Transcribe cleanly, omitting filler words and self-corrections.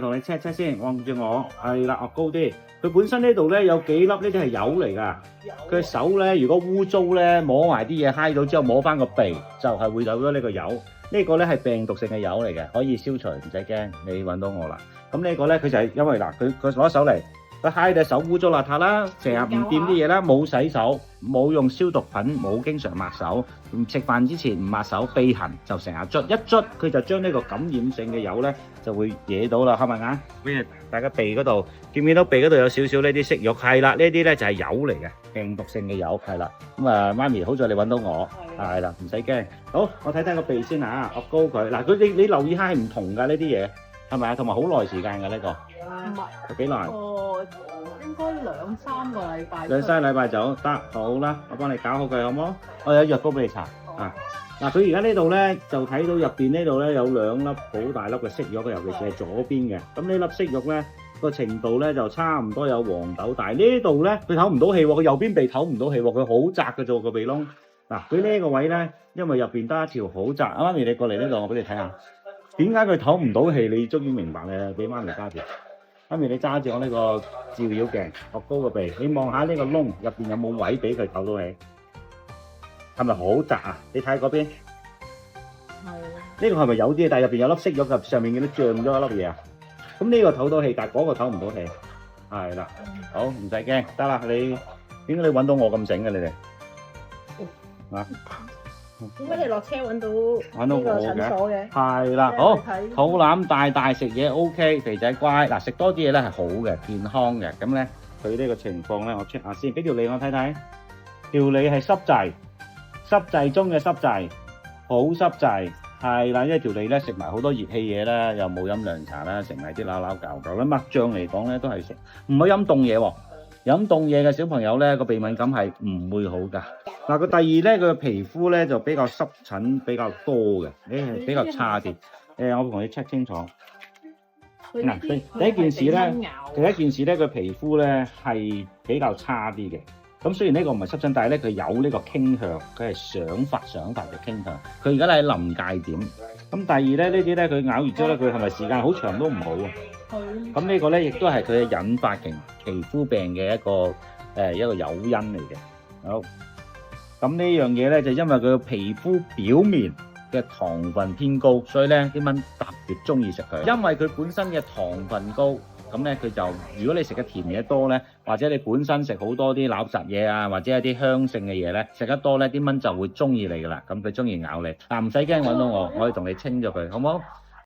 同你 check 先，望住我，係啦，高啲。佢本身呢度咧有幾粒呢啲係油嚟㗎。佢手咧如果污糟咧，摸埋啲嘢揩到之後，摸翻個鼻就係會有咗呢個油。呢個咧係病毒性嘅油嚟嘅，可以消除，唔使驚。你揾到我啦。咁呢個咧佢就係因為嗱，佢攞手嚟。佢揩隻手污糟邋遢啦，成日唔掂啲嘢啦，冇洗手，冇用消毒品，冇經常抹手，食飯之前唔抹手，鼻痕就成日捽，一捽佢就將呢個感染性嘅油咧就會惹到啦，係咪啊？跟住大家鼻嗰度見唔見到鼻嗰度有少少呢啲息肉？係啦，呢啲咧就係油嚟嘅，病毒性嘅油係啦。咁啊，媽咪好在你揾到我，係啦，唔使驚。好，我睇睇個鼻先嚇，我高佢嗱，你留意下係唔同㗎呢啲嘢，係咪啊？同埋好耐時間㗎呢個，唔係幾耐？應該2-3個禮拜。2-3個禮拜就得，好啦，我幫你搞好佢好冇？我有藥膏俾你搽啊！嗱，佢而家呢度咧就睇到入邊呢度咧有2粒好大粒嘅息肉，尤其是係左邊嘅。咁呢粒息肉咧個程度咧就差唔多有黃豆大。呢度咧佢唞唔到氣喎，佢右邊鼻唞唔到氣喎，佢好窄嘅啫個鼻窿。嗱，佢呢個位咧，因為入邊得一條好窄。媽咪你過嚟呢度，我俾你睇下，點解佢唞唔到氣？你終於明白咧，俾媽咪揸住。媽咪你揸住我呢個照妖鏡，學高個鼻，你望下呢個窿入邊有冇位俾佢唞到氣？係咪好窄啊？你睇嗰邊，呢個係咪有啲？但係入邊有粒息肉，入上面嘅都脹咗一粒嘢啊！咁呢個唞到氣，但係嗰個唞唔到氣，係啦。好，唔使驚，得啦。你點解你揾到我咁醒嘅？你哋啊？點解你落車揾到我嘅？係啦，好，肚腩大食嘢 OK， 肥仔乖。嗱，食多啲嘢咧係好嘅，健康嘅。咁咧，佢呢個情況咧，我 check 下先，俾條脷我睇睇。條脷係濕滯，濕滯中嘅濕滯，好濕滯。係啦，因為條脷咧食埋好多熱氣嘢啦，又冇飲涼茶啦，食埋啲扭扭搞搞啦。麥醬嚟講咧都係食，唔好飲凍嘢喎。飲凍嘢嘅小朋友咧個鼻敏感係唔會好㗎。嗱，個第二咧，佢嘅皮膚咧就比較濕疹比較多嘅，比較差啲。我同你 check 清楚。嗱，第一件事咧，佢皮膚咧係比較差啲嘅。咁雖然呢個唔係濕疹，但係咧佢有呢個傾向，佢係想發嘅傾向。佢而家咧喺臨界點。咁第二咧，呢啲咧佢咬完之後咧，佢係咪時間好長都唔好啊？咁呢個咧亦都係佢引發型皮膚病嘅一個誘因嚟嘅。好，咁呢樣嘢咧就因為佢個皮膚表面嘅糖分偏高，所以咧啲蚊特別中意食佢。因為佢本身嘅糖分高，咁咧佢就如果你食嘅甜嘢多咧，或者你本身食好多啲垃圾嘢啊，或者一啲香性嘅嘢咧，食得多咧，啲蚊就會中意你噶啦。咁佢中意咬你，但唔使驚揾到我，我可以同你清咗佢，好唔好？